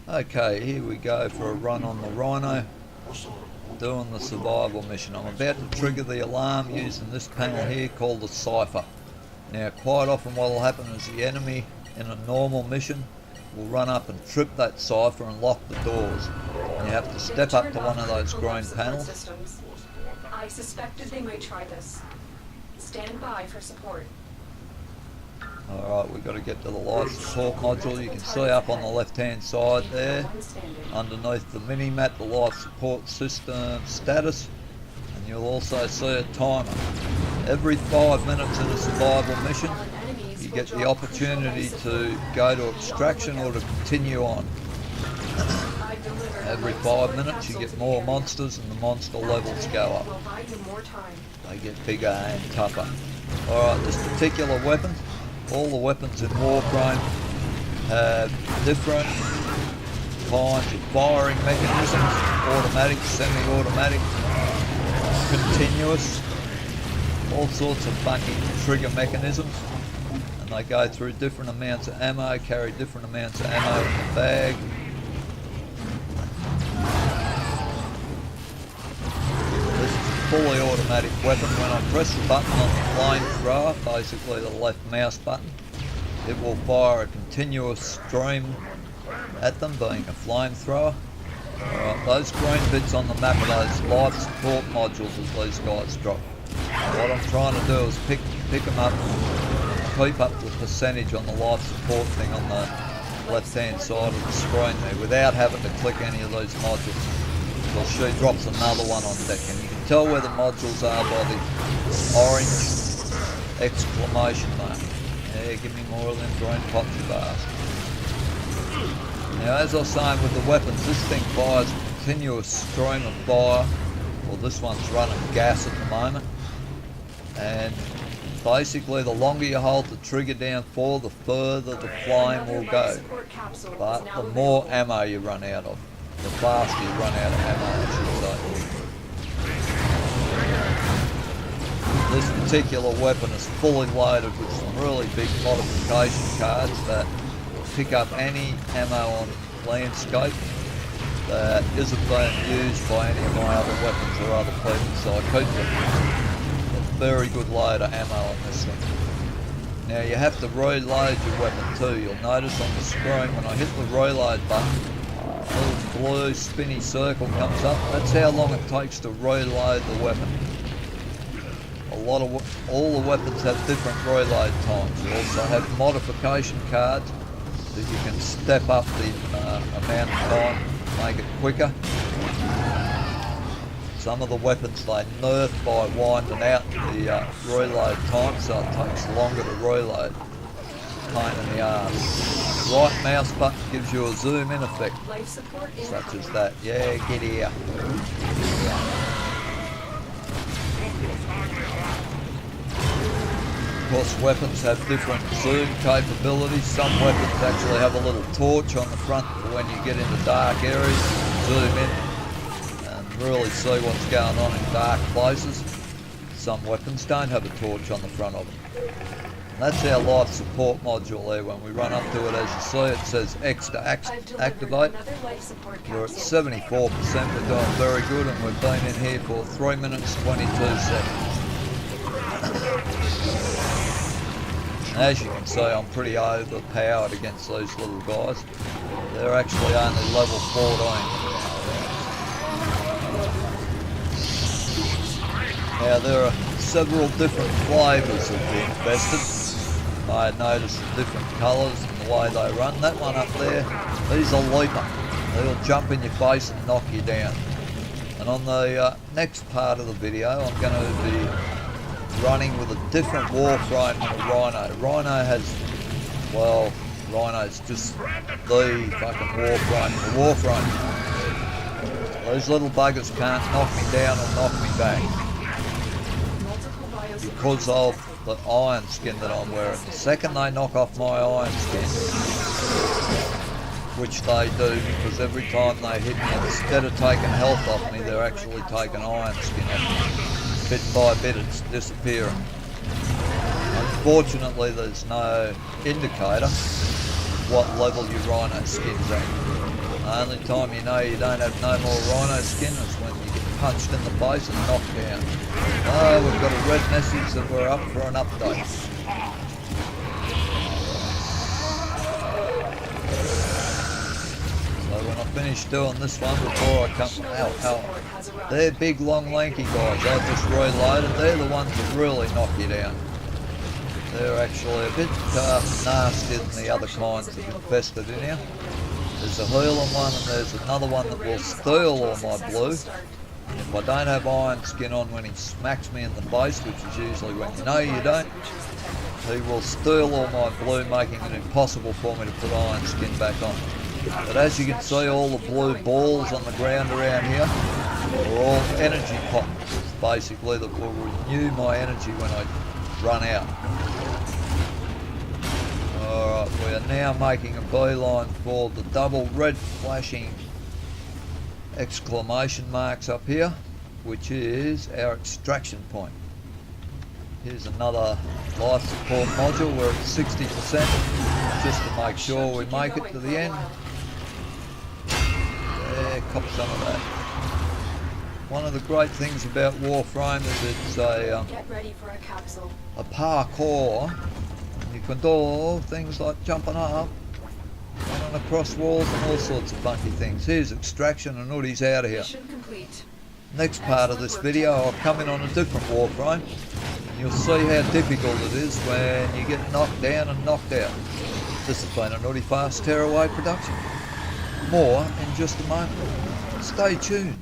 Okay, here we go for a run on the Rhino, doing the survival mission. I'm about to trigger the alarm using this panel here called the cipher. Now quite often what will happen is the enemy in a normal mission will run up and trip that cipher and lock the doors. And you have to step up to one of those green panels. Systems. I suspected they might try this. Stand by for support. Alright, we've got to get to the life support module. You can see up on the left hand side there, underneath the mini-map, the life support system status, and you'll also see a timer. Every 5 minutes in a survival mission, you get the opportunity to go to extraction or to continue on. Every 5 minutes you get more monsters and the monster levels go up. They get bigger and tougher. Alright, this particular weapon, all the weapons in Warframe have different kinds of firing mechanisms: automatic, semi-automatic, continuous, all sorts of funky trigger mechanisms, and they go through different amounts of ammo, carry different amounts of ammo in the bag. This is a fully automatic weapon. When I press the button on the flamethrower, basically the left mouse button, it will fire a continuous stream at them, being a flamethrower. Alright, those green bits on the map are those life support modules that these guys drop. What I'm trying to do is pick them up, keep up the percentage on the life support thing on the left hand side of the screen there without having to click any of those modules. So she drops another one on deck, and you can tell where the modules are by the orange exclamation mark. Yeah, give me more of them green pops, you bastard. Now, as I was saying with the weapons, this thing fires a continuous stream of fire. Well, this one's running gas at the moment. And basically, the longer you hold the trigger down for, the further the flame will go. But the more ammo you run out of, the faster you run out of ammo, I should say. This particular weapon is fully loaded with some really big modification cards that pick up any ammo on landscape that isn't being used by any of my other weapons or other people, so I keep a very good load of ammo on this thing. Now you have to reload your weapon too. You'll notice on the screen when I hit the reload button, a little blue spinny circle comes up. That's how long it takes to reload the weapon. All the weapons have different reload times. You also have modification cards that you can step up the amount of time, make it quicker. Some of the weapons they nerf by winding out the reload time, so it takes longer to reload. Pain in the arse. Right mouse button gives you a zoom in effect, such as that. Yeah, get here. Of course, weapons have different zoom capabilities. Some weapons actually have a little torch on the front for when you get into dark areas. Zoom in and really see what's going on in dark places. Some weapons don't have a torch on the front of them. And that's our life support module there. When we run up to it, as you see, it says X to activate. We're at 74%, we're doing very good, and we've been in here for 3 minutes 22 seconds. And as you can see, I'm pretty overpowered against these little guys. They're actually only level 14. Now there are several different flavours of the infested. I noticed the different colours and the way they run. That one up there, he's a leaper. He'll jump in your face and knock you down. And on the next part of the video, I'm going to be running with a different Warframe than a Rhino. Rhino has, well, Rhino's just the fucking Warframe. The Warframe. Those little buggers can't knock me down or knock me back because of the iron skin that I'm wearing. The second they knock off my iron skin, which they do, because every time they hit me, instead of taking health off me, they're actually taking iron skin off me. Bit by bit it's disappearing. Unfortunately there's no indicator what level your rhino skin's at. The only time you know you don't have no more rhino skin is when you get punched in the face and knocked down. Oh, we've got a red message that we're up for an update. So when I finish doing this one before I come out, they're big, long, lanky guys. I just reloaded. They're the ones that really knock you down. They're actually a bit nastier than the other kinds that have infested in here. There's a healing one and there's another one that will steal all my blue. If I don't have iron skin on when he smacks me in the face, which is usually when you know you don't, he will steal all my blue, making it impossible for me to put iron skin back on. But as you can see, all the blue balls on the ground around here are all energy pots, basically, that will renew my energy when I run out. Alright, we are now making a beeline for the double red flashing exclamation marks up here, which is our extraction point. Here's another life support module. We're at 60% just to make sure we make it to the end. Yeah, cop some of that. One of the great things about Warframe is it's Get ready for a capsule. a parkour. You can do things like jumping up, running across walls and all sorts of funky things. Here's extraction and Ooty's out of here. Mission complete. Next part of this video I'll come in on a different Warframe. You'll see how difficult it is when you get knocked down and knocked out. This has been an Ootyfast Tearaway production. More in just a moment. Stay tuned.